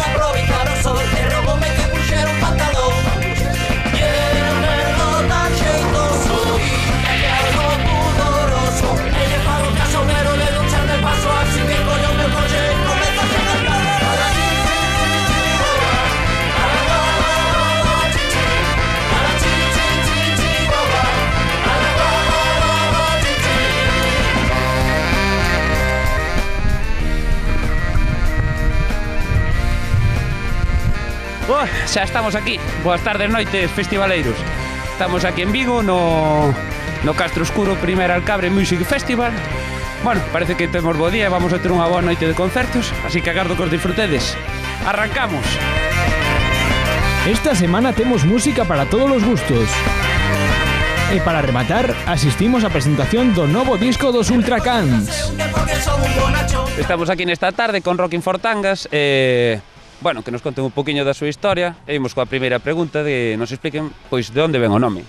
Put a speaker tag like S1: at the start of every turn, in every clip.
S1: aproveitar o sol e roboume que puxera un pantalón. E eu nerdo tan xeitoso e algo pudoroso e lle fago caso mero de luchar del paso así que coño me coche e comeza a cantar.
S2: Xa estamos aquí. Boas tardes, noites, festivaleiros. Estamos aquí en Vigo, no Castro Oscuro Primer Alcabre Music Festival. Bueno, parece que temos bo día e vamos a ter unha boa noite de concertos, así que agardo que os disfrutedes. Arrancamos!
S3: Esta semana temos música para todos os gustos. E para rematar, asistimos á presentación do novo disco dos Ultracans.
S2: Estamos aquí nesta tarde con Rocking for Tangas bueno, que nos conten un poquinho da súa historia e imos coa primeira pregunta de nos expliquen pois de onde ven o nome.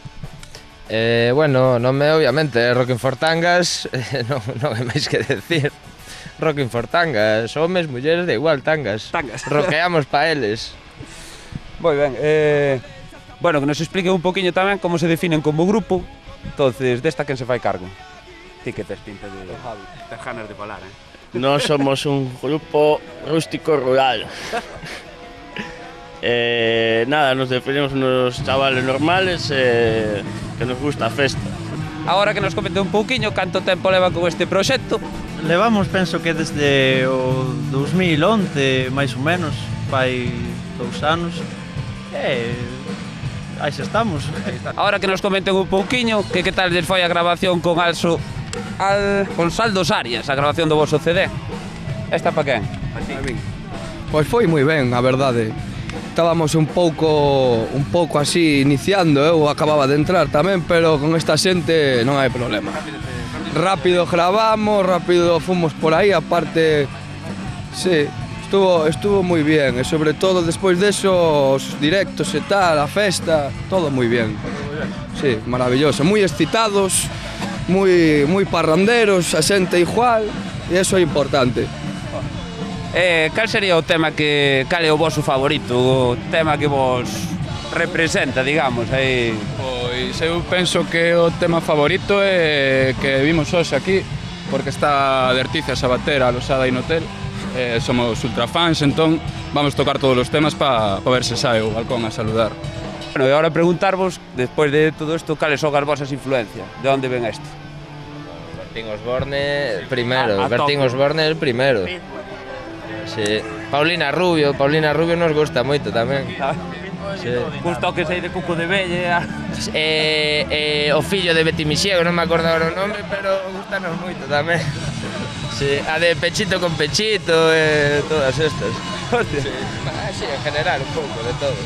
S4: Bueno, o nome obviamente é Rocking for Tangas, non é máis que decir. Rocking for Tangas, homes, mulleres, da igual, tangas. Roqueamos pa eles.
S2: Moi ben, bueno, que nos expliquen un poquinho tamén como se definen como grupo. Entonces, desta quen se fai cargo? Ti que tes pinta de ganas de falar,
S5: Nós somos un grupo rústico rural. Nada, nos definimos unos chavales normales que nos gusta a festa.
S2: Agora que nos comente un pouquiño canto tempo leva con este proxecto.
S6: Levamos, penso que desde o 2011, máis ou menos, fai 2 anos. Aí xa estamos.
S2: Agora que nos comenten un pouquiño que tal lles foi a grabación con con Saldos Arias, a grabación do vosso CD. Esta pa quen?
S7: Pois foi moi ben, a verdade. Estábamos un pouco así iniciando, eu acababa de entrar tamén, pero con esta xente non hai problema. Rápido gravamos, rápido fomos por aí, aparte, sí, estuvo moi bien, e sobre todo despois deso, os directos e tal, a festa, todo moi bien. Sí, maravilloso, moi excitados, moi parranderos, a xente igual, e eso é importante.
S2: Cal sería o tema cal é o vosso favorito, o tema que vos representa, digamos, aí?
S8: Pois eu penso que o tema favorito é que vimos hoxe aquí, porque está Derticia Sabatera alosada aí no hotel, somos ultrafans, entón vamos tocar todos os temas para ver se sae o balcón a saludar.
S2: Bueno, e agora preguntarvos, despois de todo isto, cales son as vosas influencias? De onde ven isto?
S4: Bertín Osborne primero, Bertín Osborne el primero. Sí. Paulina Rubio nos gusta moito tamén. Sí.
S2: Gusto que sei de Cuco de Belle.
S4: O fillo de Betty Mixiego, non me acordo agora o nome, pero gustanos moito tamén. Sí. A de Pechito con Pechito, todas estas. Sí. Sí, en general, un pouco de todo.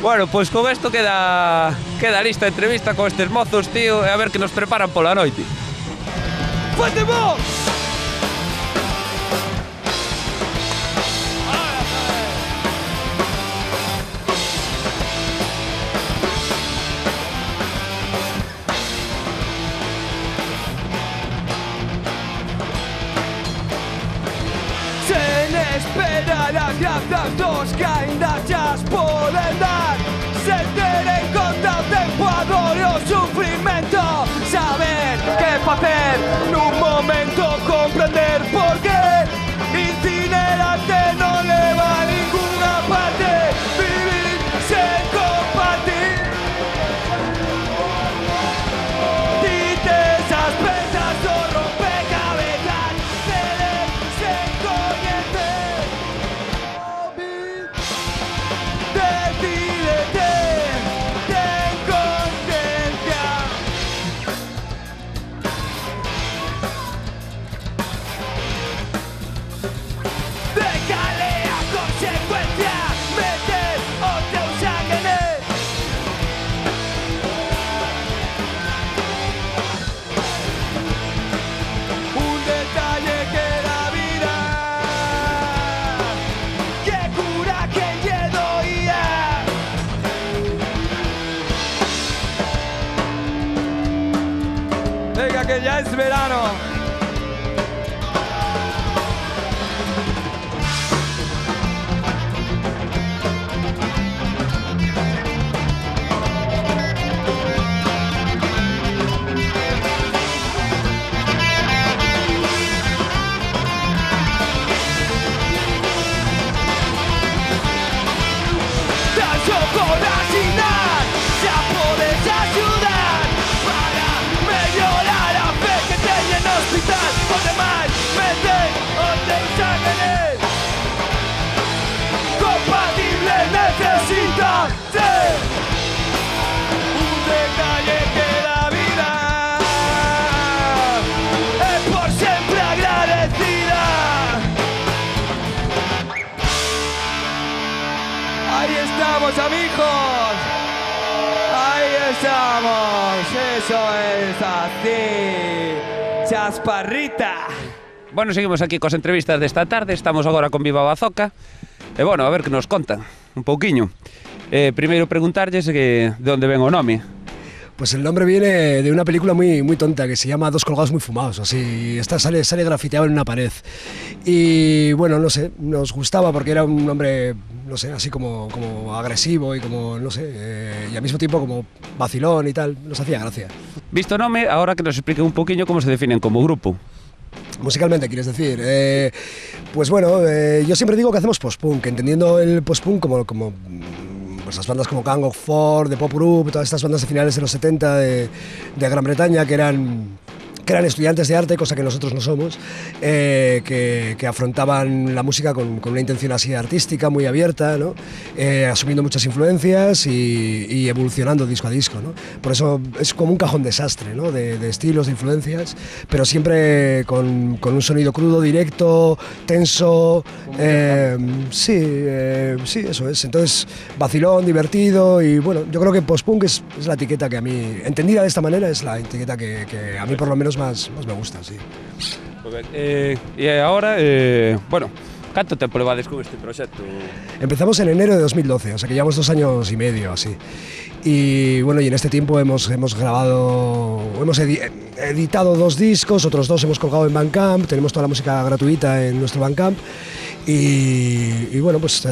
S2: Bueno, pois con isto queda lista a entrevista con estes mozos, tío, e a ver que nos preparan pola noite. ¡Fuerte vos!
S9: Sen esperar as grazas dos que ainda chas poden dar, sen ter en conta o tempo, a dor e o sufrimento, saber que facer nun momento, comprender por qué incinerante non leva a ninguna parte, vivir sen compartir. Dites as pezas do rompecabezas, querer sen coñecer. Decídete, ten conciencia. Déjale a consecuencia, meter o teu sangue nel. Un detalle que da vida, que cura que lle doía. Venga que ya es verano. estamos, amigos. Ahí estamos. Eso es así. Chasparrita.
S2: Bueno, seguimos aquí cos entrevistas desta tarde. Estamos agora con Viva Bazoca. E bueno, a ver que nos contan un pouquiño. Primeiro preguntarlles que de onde ven o nome.
S10: Pues el nombre viene de una película muy tonta que se llama Dos colgados muy fumados, así, sale grafiteado en una pared. Y bueno, no sé, nos gustaba porque era un nombre, no sé, así como agresivo y como, no sé, y al mismo tiempo como vacilón y tal, nos hacía gracia.
S2: Visto o nome, ahora que nos explique un pouquiño como se definen como grupo.
S10: Musicalmente, quieres decir. Pues bueno, yo siempre digo que hacemos post-punk, entendiendo el post-punk como pues las bandas como Gang of Four, The Pop Group, todas estas bandas de finales de los 70 de Gran Bretaña que eran estudiantes de arte, cosa que nosotros no somos, que afrontaban la música con una intención así artística, muy abierta, ¿no? Asumiendo muchas influencias y evolucionando disco a disco, ¿no? Por eso es como un cajón desastre, ¿no? de estilos, de influencias, pero siempre con un sonido crudo, directo, tenso, sí, eso es. Entonces, vacilón, divertido y bueno, yo creo que post-punk es la etiqueta que a mí, entendida de esta manera, es la etiqueta que a mí por lo menos más me gusta, sí.
S2: E agora, bueno, canto tempo levades con este proxecto?
S10: Empezamos en enero de 2012, o sea que llevamos 2 años y medio, así. Y bueno, y en este tiempo hemos grabado, hemos editado 2 discos, otros 2 hemos colgado en Bandcamp, tenemos toda la música gratuita en nuestro Bandcamp. Y bueno, pues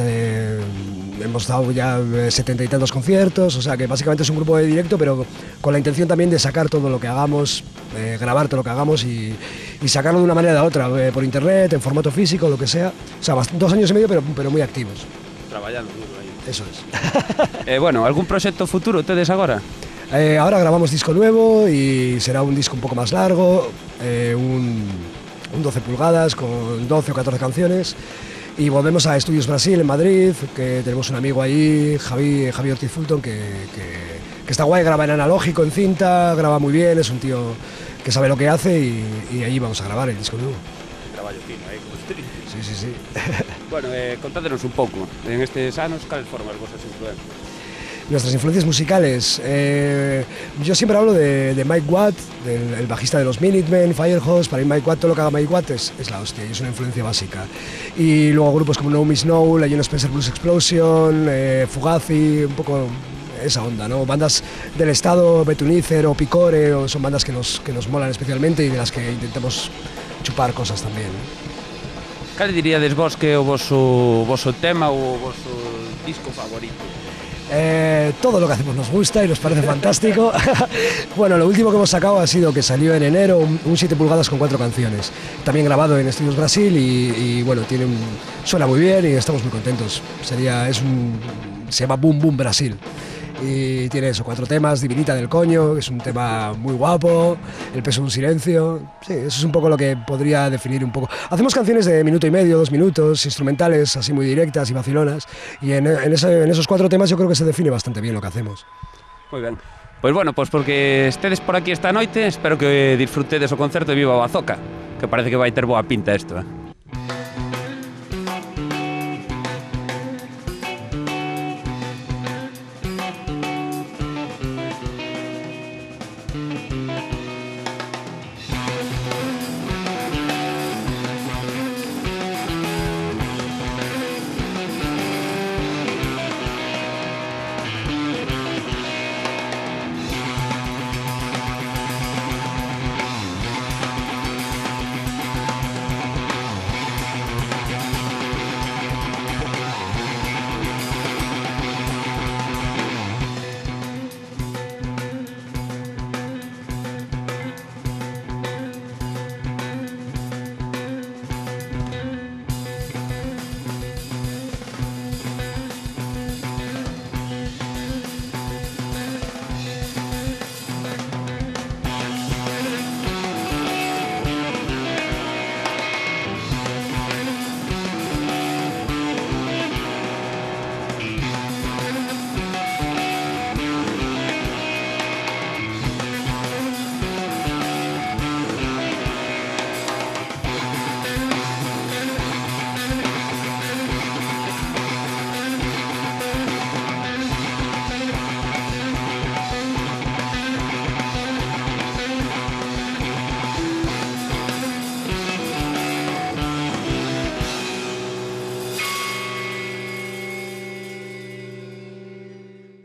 S10: hemos dado ya 70 y tantos conciertos, o sea que básicamente es un grupo de directo, pero con la intención también de sacar todo lo que hagamos, grabar todo lo que hagamos y sacarlo de una manera o de otra, por internet, en formato físico, lo que sea. O sea, 2 años y medio, pero muy activos.
S2: Traballando duro aí.
S10: Eso es.
S2: Bueno, algún proxecto futuro tedes agora?
S10: Ahora grabamos disco nuevo y será un disco un poco más largo, un 12 pulgadas con 12 o 14 canciones y volvemos a Estudios Brasil en Madrid, que tenemos un amigo ahí, Javi Ortiz Fulton, que está guay, graba en analógico, en cinta, graba muy bien, es un tío que sabe lo que hace y ahí vamos a grabar el disco nuevo.
S2: Traballo fino aí, como se dice.
S10: Sí.
S2: Bueno, contádenos un pouco, en estes anos, cales foron as vosas influencias?
S10: Nuestras influencias musicales, yo siempre hablo de Mike Watt, el bajista de los Minutemen, Firehose. Para mí Mike Watt, todo lo que haga Mike Watt es la hostia y es una influencia básica. Y luego grupos como No Miss No, la John Spencer Blues Explosion, Fugazi, un poco esa onda, ¿no? Bandas del estado, Betunícer o Picore, son bandas que nos molan especialmente y de las que intentamos chupar cosas también.
S2: Cal diríades vos que é o voso tema ou o voso disco favorito?
S10: Todo lo que hacemos nos gusta y nos parece fantástico. Bueno, lo último que hemos sacado ha sido que salió en enero un 7 pulgadas con 4 canciones, también grabado en Estudios Brasil y bueno, suena muy bien y estamos muy contentos. Se llama Boom Boom Brasil y tiene 4 temas: Divinita del Coño, que es un tema muy guapo, El peso de un silencio. Sí, eso es un poco lo que podría definir un poco. Hacemos canciones de 1 minuto y medio, 2 minutos, instrumentales así muy directas y vacilonas, y en esos 4 temas yo creo que se define bastante bien lo que hacemos.
S2: Moi ben. Pois bueno, pois porque estedes por aquí esta noite, espero que disfrutedes o concerto de Viva Bazoca, que parece que vai ter boa pinta isto,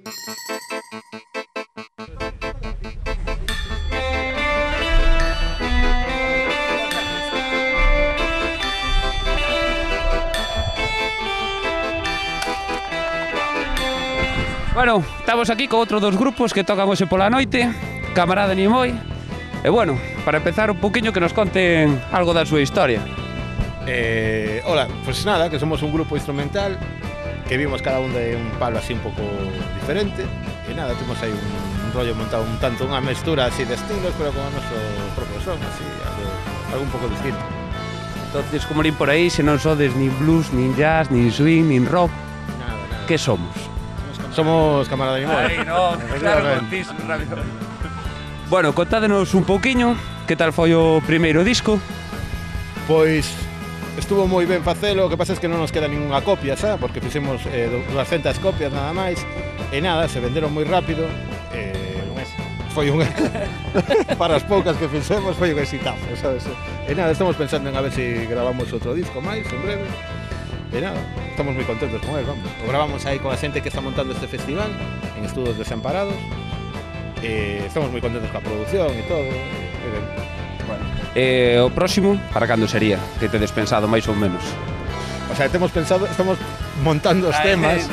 S2: Bueno, estamos aquí con outro dos grupos que tocan hoxe pola noite, Camarada Nimoy. E bueno, para empezar un poquinho que nos conten algo da súa historia.
S11: Hola, pues nada, que somos un grupo instrumental que vimos cada un de un palo así un pouco diferente. E nada, temos aí un rollo montado un tanto, unha mestura así de estilos, pero con o noso propio son, así, algo un pouco distinto.
S2: Entonces, como nin por aí, se non sodes nin blues, nin jazz, nin swing, nin rock,
S11: nada.
S2: Que somos?
S11: Somos Camarada Nimoy.
S2: Ai, no, claro, contísimo, rápido. Bueno, contádenos un pouquiño, que tal foi o primeiro disco?
S11: Pois estuvo moi ben facelo, o que pasa é que non nos queda ninguna copia, xa, porque fixemos 200 copias nada máis, e nada, se venderon moi rápido, foi un para as poucas que fixemos foi un exitazo, sabes? E nada, estamos pensando en a ver se gravamos outro disco máis en breve. E nada, estamos moi contentos con él, vamos. O gravamos aí con a xente que está montando este festival en Estudos Desamparados. Estamos moi contentos coa produción e todo.
S2: Bueno. O próximo, para cando sería? Que tedes pensado máis ou menos?
S11: O sea, temos pensado, estamos montando os temas.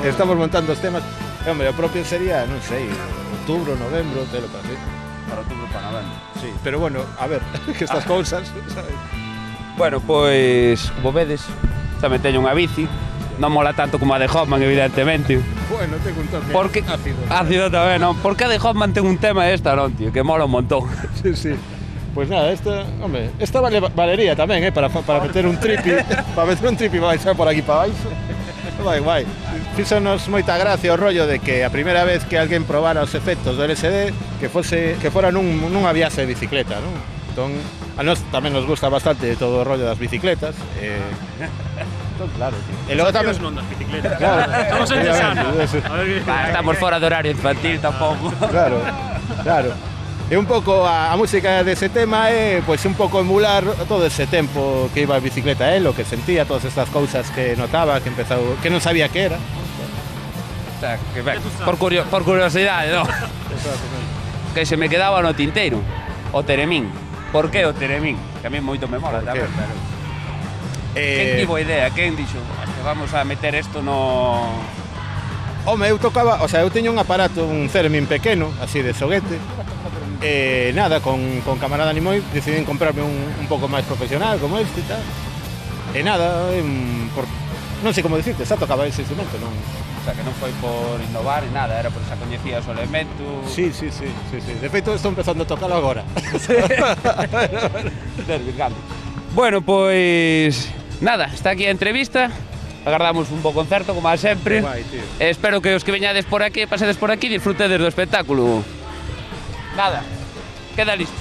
S11: Estamos montando os temas. E, hombre, o propio sería, non sei, outubro, novembro, telo para así.
S2: Para outubro, para novembro.
S11: Sí, pero bueno, a ver, que estas cousas, sabes?
S2: Bueno, pois, como vedes, tamén teño unha bici. Non mola tanto como a de Hoffman, evidentemente.
S11: Bueno, tengo un toque
S2: porque...
S11: ácido.
S2: Ácido tamén, non? Porque a de Hoffman ten un tema esta, non, tío? Que mola un montón.
S11: Sí, sí. Pues nada, esta valería tamén, para meter un tripi. Para meter un tripi vai ser por aquí para baixo. Vai. Fíxonos moita gracia o rollo de que a primeira vez que alguén probara os efectos do LSD que fora nunha viaxe de bicicleta, non? Entón, a nós tamén nos gusta bastante todo o rollo das bicicletas. Entón, claro, tío. E logo tamén
S12: non das bicicletas.
S11: Claro.
S12: Estamos en Tesana.
S2: Estamos fora do horario infantil tampouco.
S11: Claro. E un pouco a música dese tema é pois un pouco emular todo ese tempo que iba a bicicleta él, o que sentía, todas estas cousas que notaba, que empezou, que non sabía que era.
S2: O sea, que ben, por curiosidade, non? Que se me quedaba no tinteiro, o Teremín. Por que o Teremín? Que a mí moito me mola tamén, pero... Quen tivo idea? Quen dixo? Que vamos a meter isto no...
S11: Home, eu tocaba, o sea, eu teño un aparato, un Theremin pequeno, así de xoguete. Nada, con Camarada Nimoy decidín comprarme un pouco máis profesional, como este e tal. E nada, non sei como dicirte, xa tocaba ese instrumento, non...
S2: O sea, que non foi por innovar e nada, era por xa coñecías o elemento...
S11: Sí. De feito, estou empezando a tocalo agora.
S2: Bueno, pois... Nada, está aquí a entrevista. Agardamos un bo concerto, como a sempre. Espero que os que veñades por aquí, pasedes por aquí, disfrutedes do espectáculo. Nada, queda listo.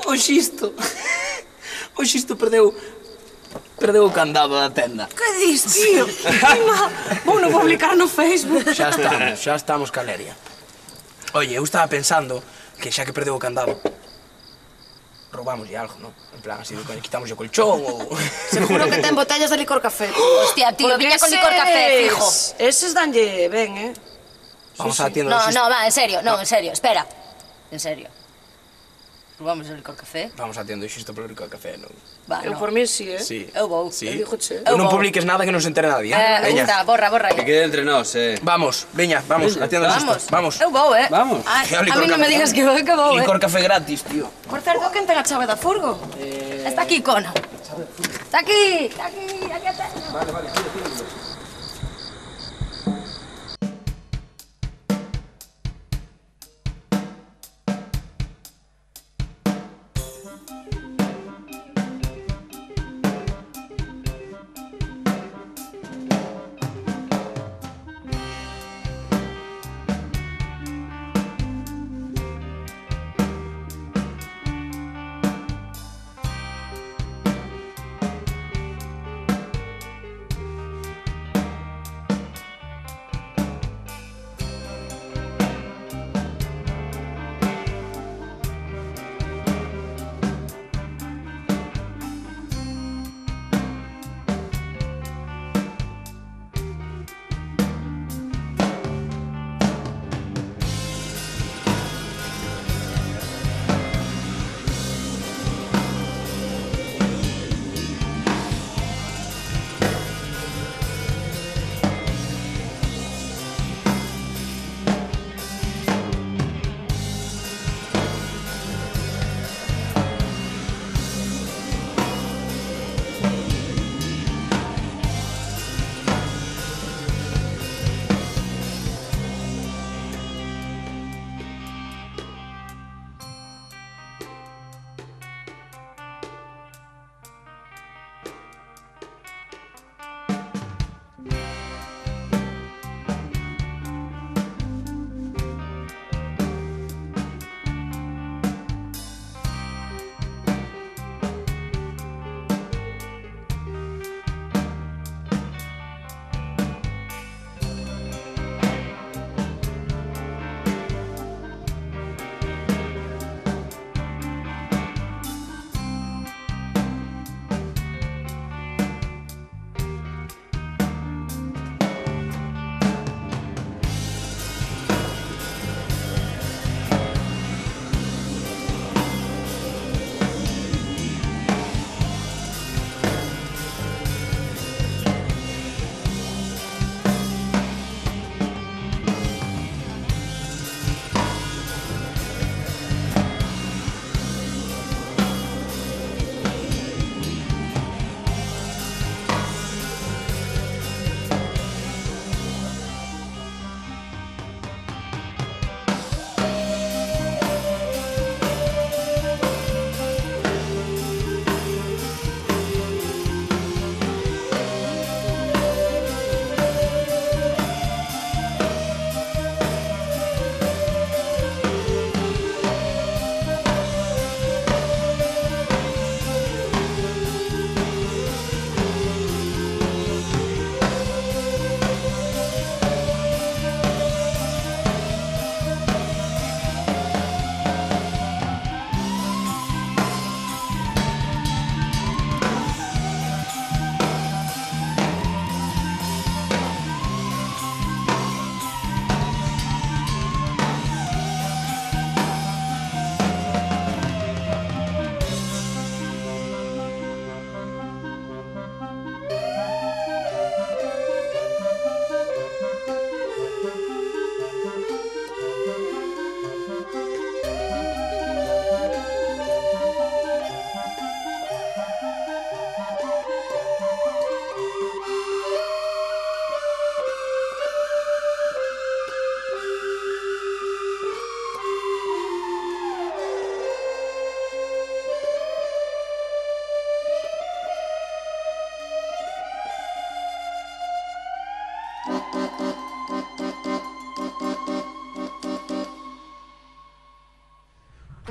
S12: O Xisto perdeu o candado da tenda.
S13: Que dis, tío? Vou non publicar no Facebook.
S12: Xa estamos, Caleria. Oye, eu estaba pensando que xa que perdeu o candado, roubámoslle algo, non? En plan, así, quitámoslle o colchón ou...
S13: Seguro que ten botellas de licor café.
S14: Hostia, tío, viña con licor café, fijo.
S13: Eses danlle ben,
S12: Vamos á tienda do Xisto.
S14: No, va, en serio, espera. En serio. Vamos ao licor café?
S12: Vamos á tienda do Xisto polo licor café, non?
S13: Eu por mí sí,
S12: Sí.
S14: Eu vou.
S12: Sí.
S13: Eu
S12: Non publiques nada que non se entere nadie,
S14: Veña. Borra
S15: Que quede entre nós,
S12: Vamos, veña, vamos, á tienda do Xisto. Vamos.
S14: Eu vou,
S15: Vamos.
S14: A mí non me digas que vou,
S12: Licor café gratis, tío.
S13: Por certo, quen ten a chave da furgo?
S14: Está aquí, Cona. Está aquí a tengo.
S12: Vale, tira.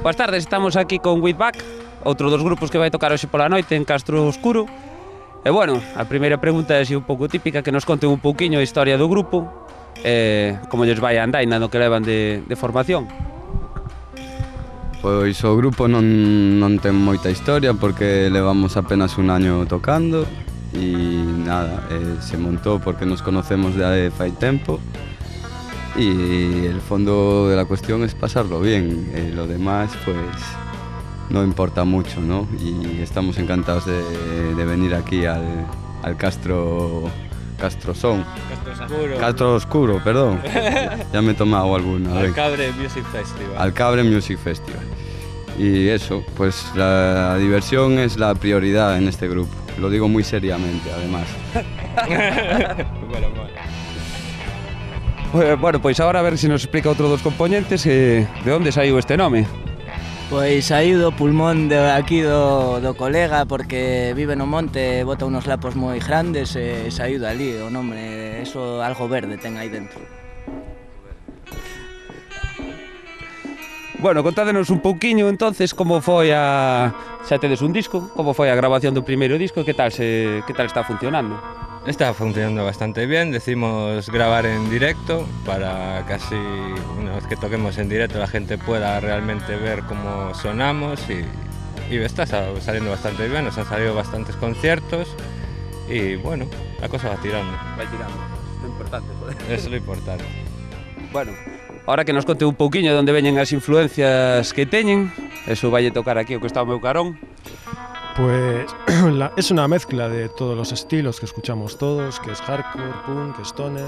S2: Boas tardes, estamos aquí con Whitback, outro dos grupos que vai tocar hoxe pola noite en Castro Oscuro. E bueno, a primeira pregunta é así un pouco típica, que nos conten un pouquiño a historia do grupo, como lles vai a andaina no que levan de formación.
S15: Pois o grupo non ten moita historia porque levamos apenas un año tocando e nada, se montou porque nos conocemos de fai tempo y el fondo de la cuestión es pasarlo bien, lo demás pues no importa mucho, ¿no? Y estamos encantados de venir aquí al Castro Son. Castro Oscuro, perdón. Ya me he tomado alguna.
S16: Alcabre Music Festival.
S15: Alcabre Music Festival. Y eso, pues la diversión es la prioridad en este grupo. Lo digo muy seriamente, además.
S2: Bueno, pois agora a ver se nos explica outro dos componentes de onde saiu este nome.
S17: Pois saiu do pulmón de aquí do colega porque vive no monte, bota unos lapos moi grandes e saiu dali o nome, eso algo verde ten aí dentro.
S2: Bueno, contádenos un pouquiño entonces como foi xa tedes un disco, como foi a grabación do primeiro disco e que tal está funcionando.
S16: Está funcionando bastante bien, decidimos grabar en directo para que así una vez que toquemos en directo la gente pueda realmente ver cómo sonamos y está saliendo bastante bien, nos han salido bastantes conciertos y bueno, la cosa va tirando.
S2: Vai tirando, é importante, joder.
S16: Eso es lo importante.
S2: Bueno, ahora que nos conte un pouquiño de onde veñen as influencias que teñen, eso vai tocar aquí o que está o meu carón.
S18: Pues es una mezcla de todos los estilos que escuchamos todos, que es hardcore, punk, stoner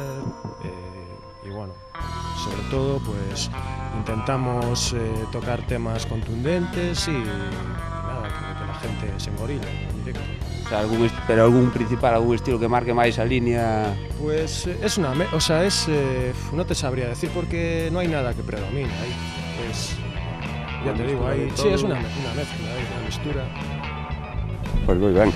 S18: y bueno, sobre todo pues intentamos tocar temas contundentes y nada, que la gente se engorila en directo.
S2: O sea, algún principal, algún estilo que marque máis a línea.
S18: Pues es una, no te sabría decir porque no hay nada que predomine ahí. Ya te digo, sí, es una mezcla, una mistura.
S2: Pues moi ben.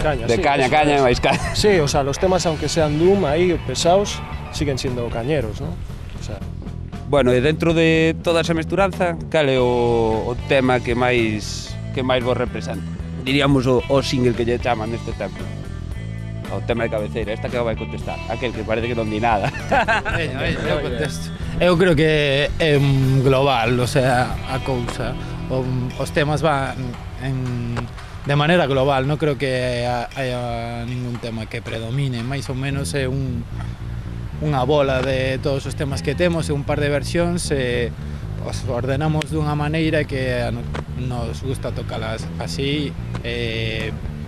S18: Caña,
S2: de
S18: sí,
S2: caña, máis caña.
S18: Sí, o sea, los temas aunque sean doom ahí pesados, siguen siendo cañeros, ¿no? O sea,
S2: bueno, e dentro de toda esa mesturanza, cal é o tema que máis vos representa? Diríamos o single que lle chaman neste tempo. O tema de cabeceira, esta que vai contestar, aquel que parece que non di nada.
S19: Veña, eu contesto. Eu creo que é global, o sea, a cousa. Os temas van de maneira global, non creo que haya ningún tema que predomine, máis ou menos é unha bola de todos os temas que temos, un par de versións, os ordenamos dunha maneira que nos gusta tocalas así,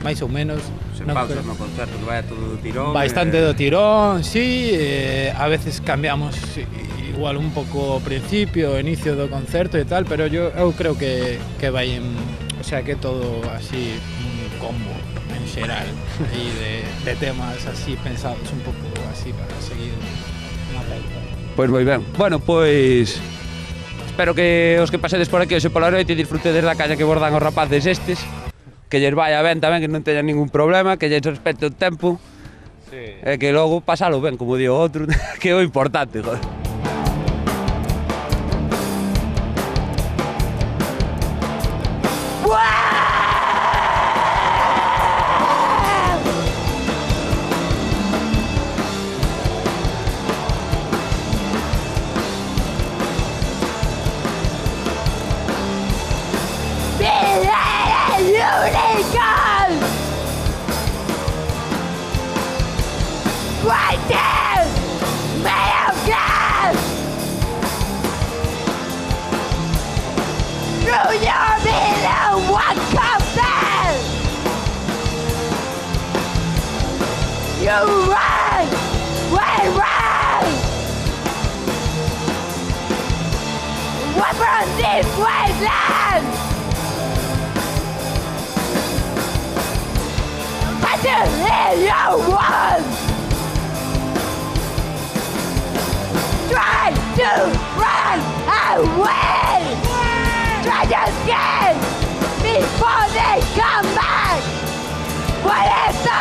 S19: máis ou menos.
S2: Sen pausas no concerto, que vaya todo do tirón.
S19: Bastante do tirón, sí, a veces cambiamos igual un pouco o principio, o inicio do concerto e tal, pero eu creo que vai o sea, que todo así un combo en xeral aí de temas así pensados un pouco así para seguir unha pauta.
S2: Pois moi ben. Bueno, pois espero que os que pasedes por aquí hoxe pola noite disfrutedes da caña que vos dan os rapaces estes, que lles vai a ben tamén, que non teñan ningún problema, que lles respete o tempo, sí. E que logo pasalo ben, como digo outro, que é o importante, joder.
S1: Try to run away! Try to escape before they come back! Por eso!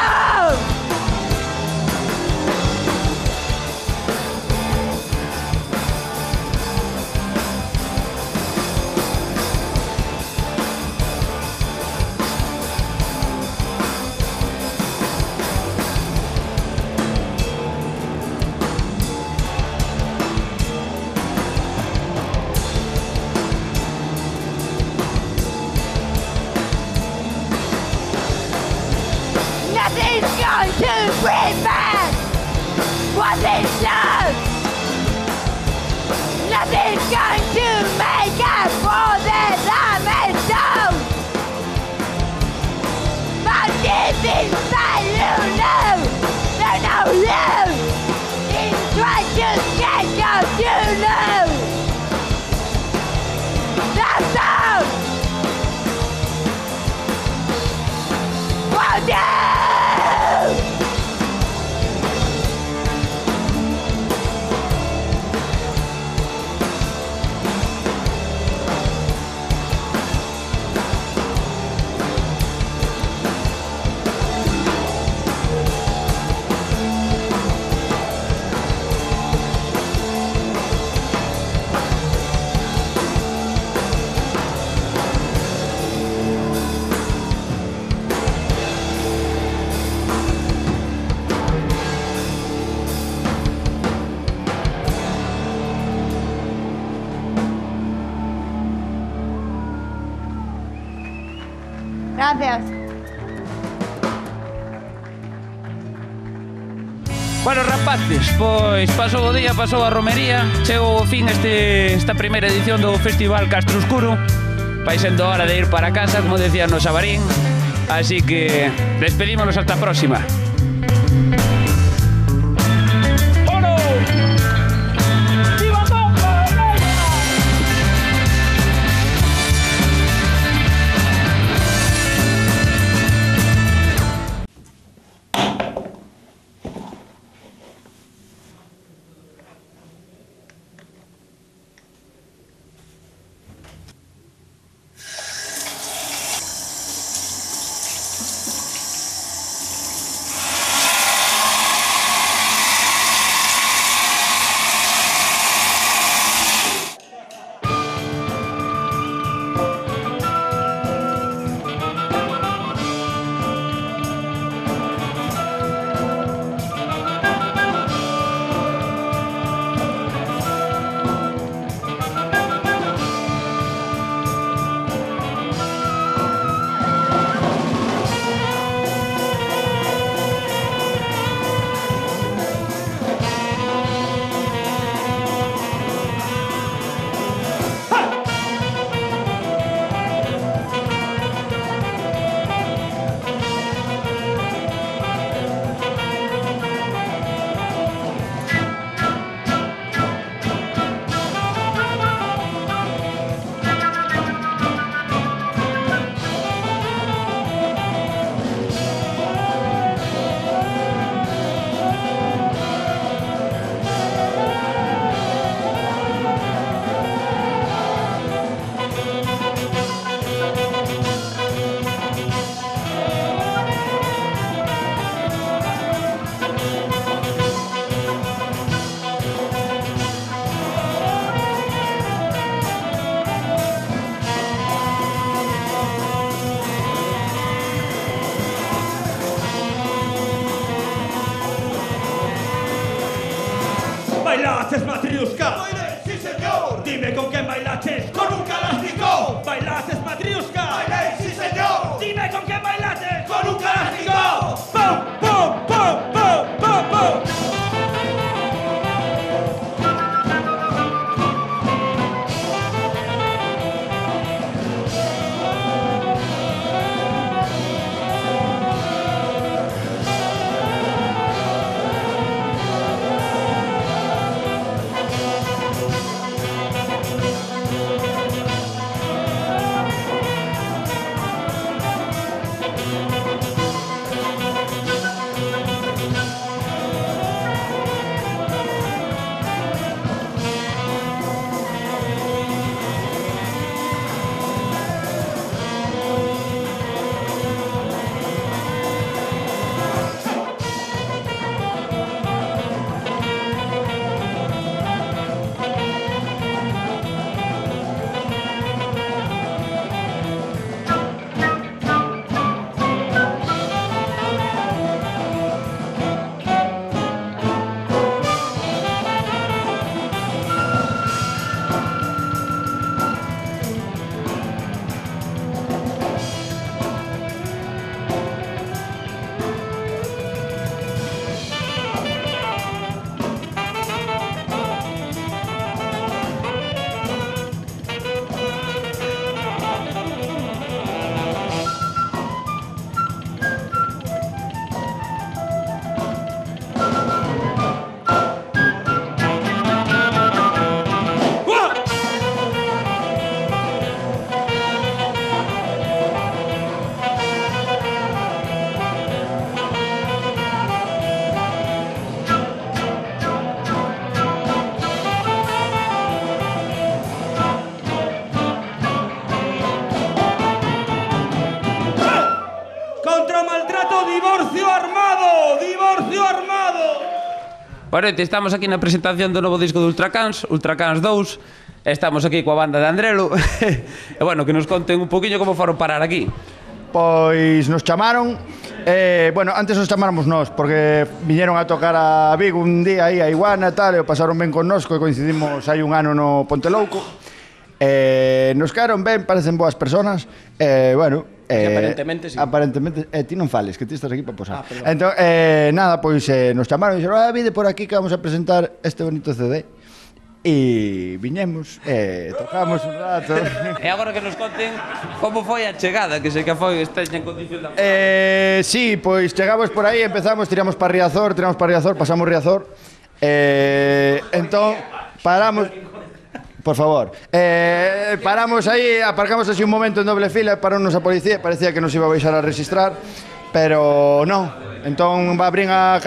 S20: Gracias.
S2: Bueno, rapaces, pois pasou o día, pasou a romería. Chegou ao fin esta primeira edición do Festival Castro Oscuro. Vai sendo hora de ir para casa, como decía no Xabarín. Así que despedímonos hasta a próxima.
S21: ¿Bailaste Matriushka? Bailé, sí señor. Dime con quién bailaste. Con un Kalashnikov. ¿Bailaste Matriushka? Bailé, sí señor. Dime con quién bailaste. Con un Kalashnikov. ¡Pum, pum, pum, pum, pum, pum!
S2: Bueno, estamos aquí na presentación do novo disco de Ultracans, Ultracans 2. Estamos aquí coa banda de Andrelo. E bueno, que nos conten un poquinho como foron parar aquí.
S22: Pois nos chamaron, bueno, antes nos chamáramos nós, porque viñeron a tocar a Vigo un día aí a Iguana e tal, e o pasaron ben connosco e coincidimos hai un ano no Ponte Louco. Nos quedaron ben, parecen boas personas, bueno,
S2: aparentemente sí.
S22: Aparentemente, ti non fales, que ti estás aquí para posar. Entón, nada, pois nos chamaron e dixeron, vide por aquí que vamos a presentar este bonito CD. E viñemos, tocamos un rato.
S2: E agora que nos conten como foi a chegada, que sei que foi estrecha en condición de...
S22: Sí, pois chegamos por aí, empezamos, tiramos para Riazor, pasamos Riazor. Entón, paramos... Por favor. Paramos aí, aparcamos así un momento en doble fila, parounos a policía, parecía que nos iba a baixar a registrar, pero non. Entón, abrín a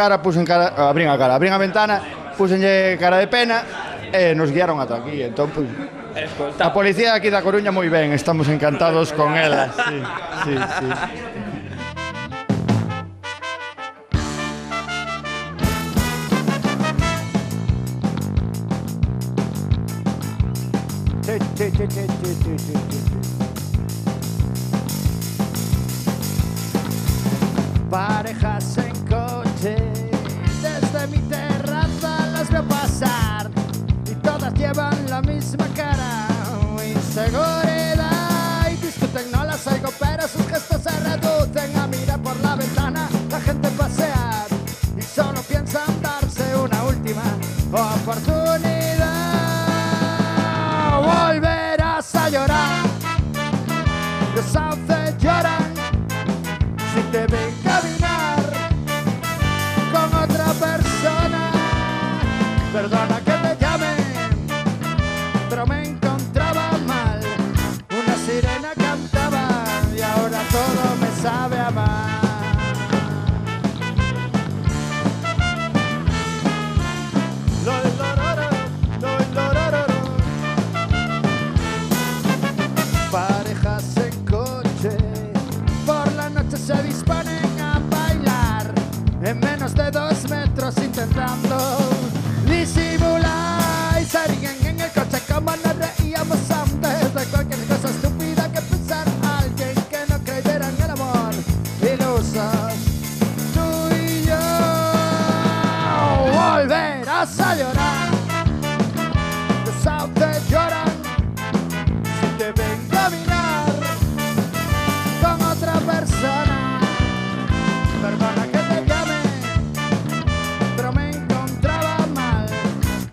S22: ventana, puxenlle cara de pena, e nos guiaron ata aquí. Entón, pues, a policía aquí da Coruña moi ben, estamos encantados con ela. Sí.
S3: Parejas en coche, desde mi terraza las veo pasar y todas llevan la misma cara, inseguridad, y discuten, no las oigo, pero sus gestos se reducen a mirar por la ventana, la gente pasear y solo piensan darse una última oportunidad. Volverás a llorar, los sauces lloran si te ven caminar con otra persona. Perdona que te llame, pero me encontraba mal. Una sirena cantaba y ahora todo me sabe a mal. Parejas en coche, por la noche se disponen a bailar en menos de 2 metros intentando disimular y se ríen en el coche como nos reíamos antes de cualquier cosa estúpida que pensar alguien que no creyera en el amor. Ilusos, tú y yo, volverás a llorar, los sauces lloran si te ven caminar con otra persona. Perdona que te llame, pero me encontraba mal.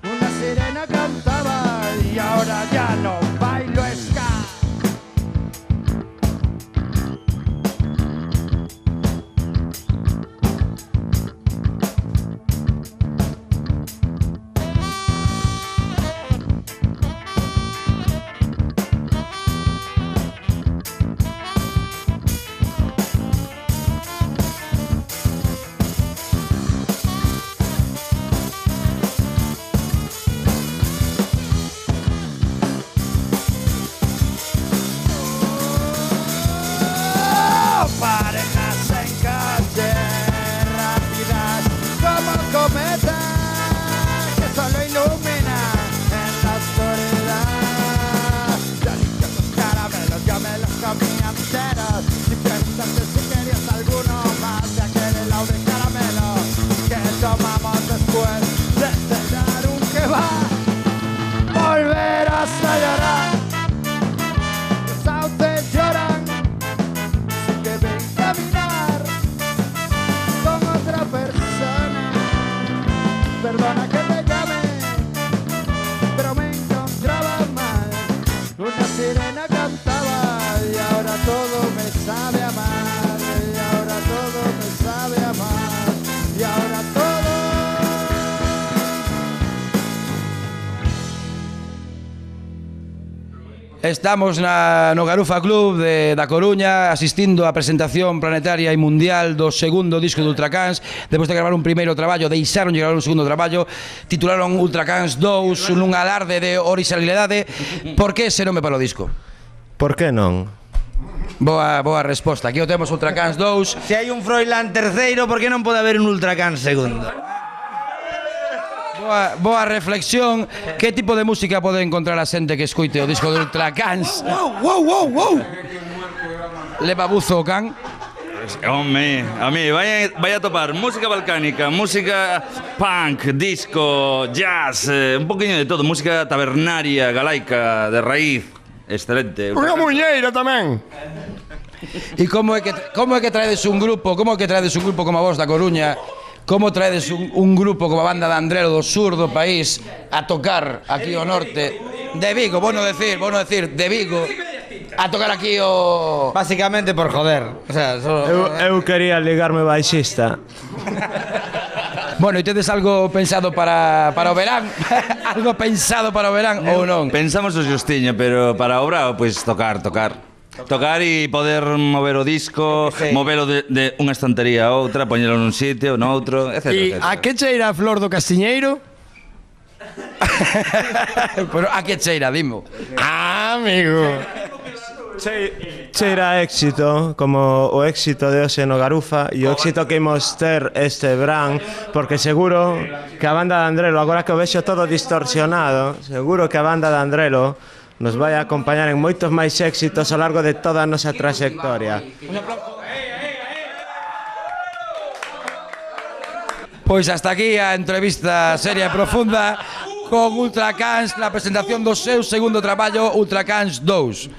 S3: Una sirena cantaba y ahora ya no bailo ska. Parejas en coche, rápidas como cometas que solo iluminan en la oscuridad. Ya limpias los caramelos, yo me los comía enteros. Si preguntaste si querías alguno más de aquel helado de caramelo que tomamos después de cenar un kebab, volverás a llorar, los sauces lloran si te ven caminar con otra persona. Perdona que te llame, pero me encontraba mal. Una sirena cantaba y ahora todo me sabe a mal. Y ahora todo me sabe a mal. Y ahora todo.
S20: Estamos no Garufa Club da Coruña asistindo á presentación planetaria e mundial do segundo disco de Ultracans. Depois de gravar un primeiro traballo, deixaron de gravar un segundo traballo, titularon Ultracans 2 nun alarde de originalidade. Por que ese nome para o disco?
S23: Por que non?
S20: Boa resposta. Aquí o temos Ultracans 2.
S24: Se hai un Froilán terceiro, por que non pode haber un Ultracans segundo?
S20: Boa reflexión. Que tipo de música pode encontrar a xente que escoite o disco de Ultracans? Wow. Leva buzo o can?
S25: Home, a mí, vai a topar música balcánica, música punk, disco, jazz, un poquinho de todo, música tabernaria, galaica, de raíz, excelente.
S23: Unha muñeira tamén.
S20: E como é que traedes un grupo como a vos da Coruña? Como traedes un grupo como a banda de Andrelo do sur do país a tocar aquí ao norte de Vigo, bueno decir, de Vigo, a tocar aquí o...
S24: Básicamente por joder. O sea,
S5: eu quería ligarme baixista.
S20: Bueno, e tedes algo pensado para o verán? Algo pensado para o verán ou non?
S25: Pensamos o xustiño, pero para a obra, pois tocar e poder mover o disco, movelo de unha estantería a outra, poñelo nun sitio, noutro, etc.
S5: E a que cheira a flor do Castiñeiro?
S20: Pero a que cheira, dimo?
S5: Amigo. Cheira éxito, como o éxito de hoxe no Garufa e o éxito que imos ter este verán, porque seguro que a banda de Andrelo, agora que o vexo todo distorsionado, seguro que a banda de Andrelo nos vai a acompañar en moitos máis éxitos ao largo de toda a nosa trayectoria.
S20: Pois hasta aquí a entrevista seria e profunda con Ultracans na presentación do seu segundo traballo, Ultracans 2.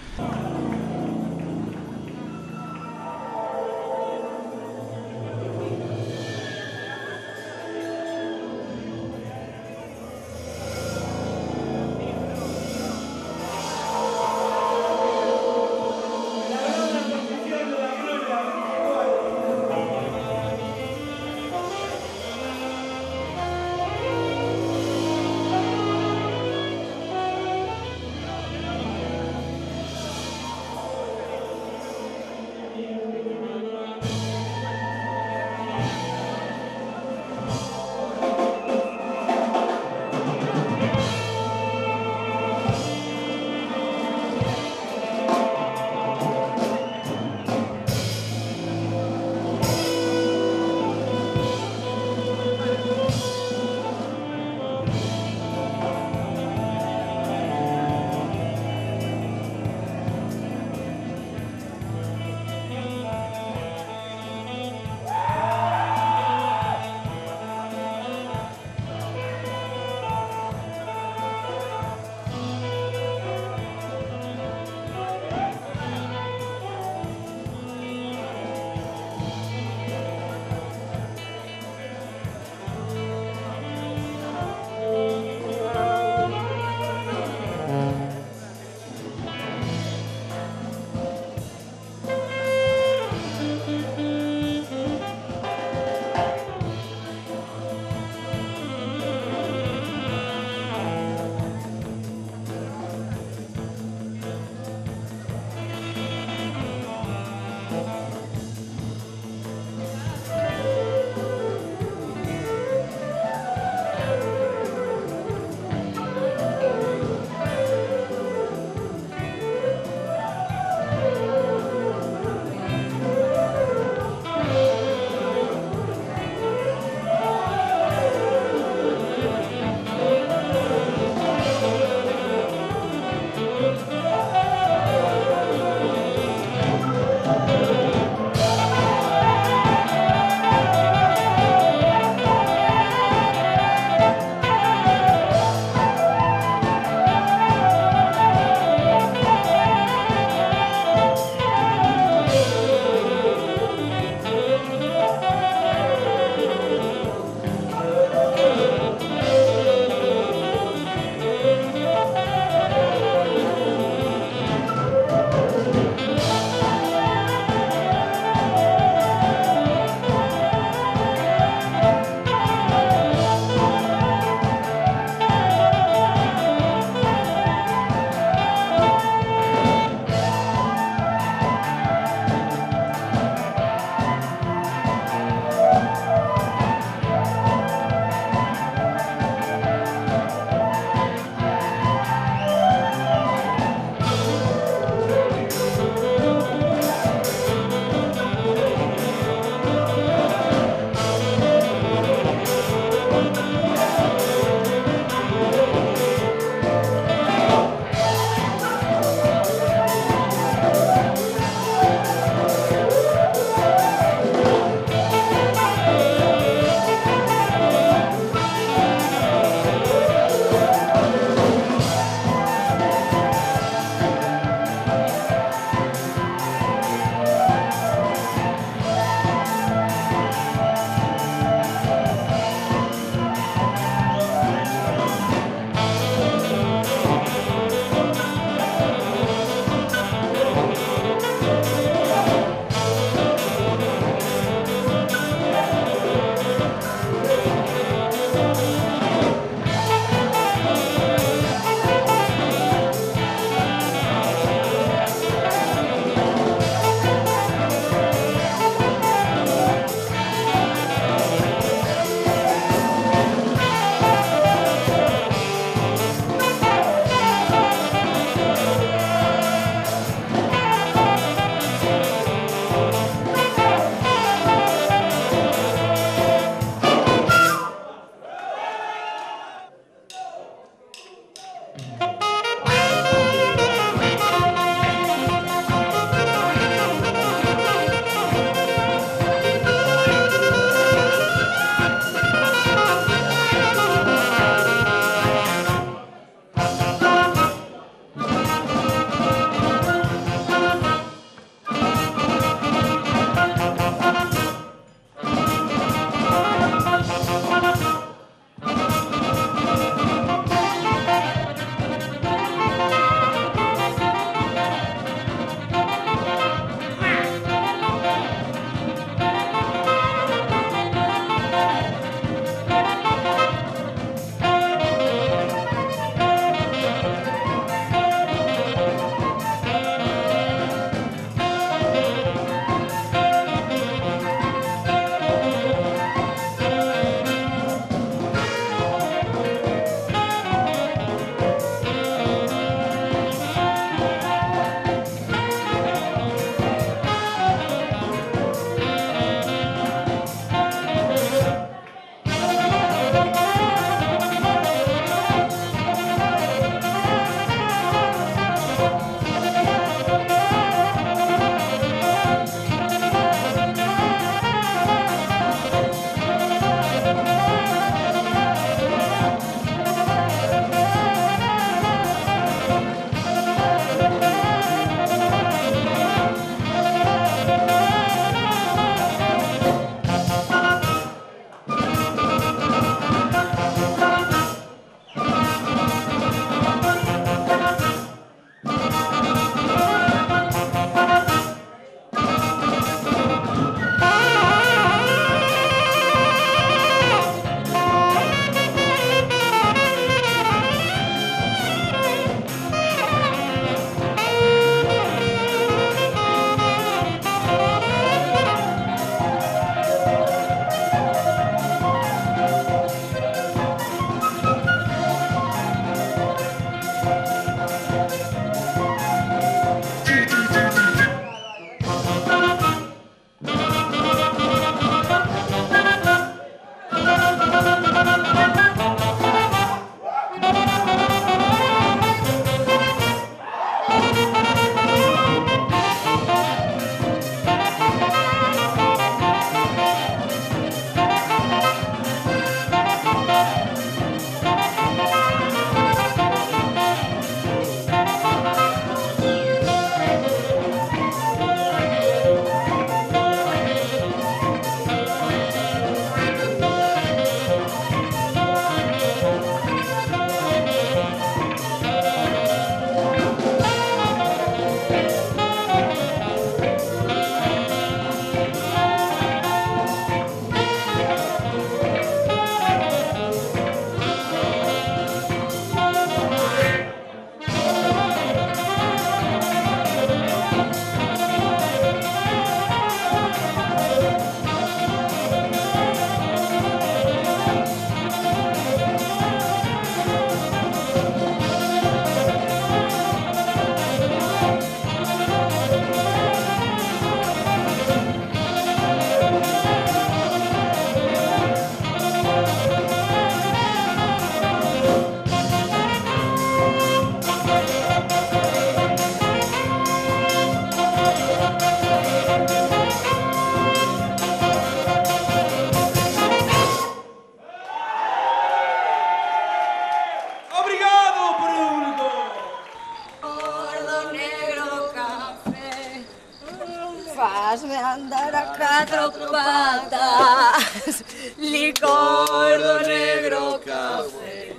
S13: Fasme andar a catro patas, licor do negro café.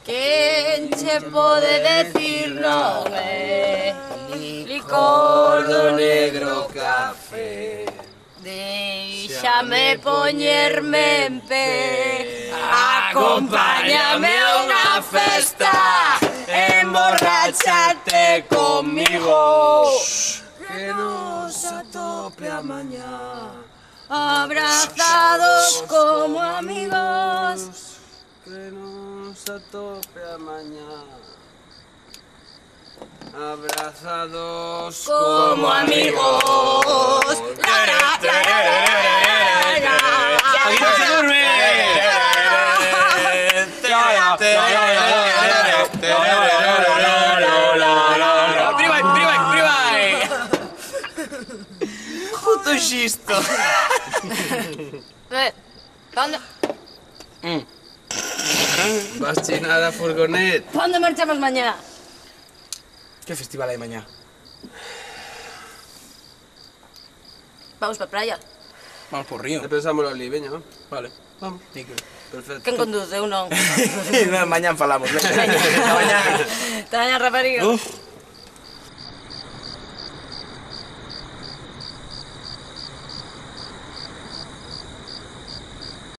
S13: Quen che pode decir non é licor do negro café? Déixame poñerme en pé, acompáñame a unha festa, emborráchate conmigo, que nos atope a mañá, abrazados como amigos, que nos atope a mañá, abrazados como amigos.
S1: ¡Aquí no se duerme! Justo xisto.
S13: ¿Dónde?
S12: Vas chinada, furgonet.
S13: ¿Dónde marchamos mañana?
S12: ¿Qué festival hai mañá?
S13: Vamos para playa.
S12: Vamos por río.
S4: Pensámoslo ali, veña, ¿no?
S12: Vale, vamos.
S4: Perfecto.
S13: Quen conduce? Eu non.
S12: Mañán falamos.
S13: Mañán, rapariga.
S12: Uf.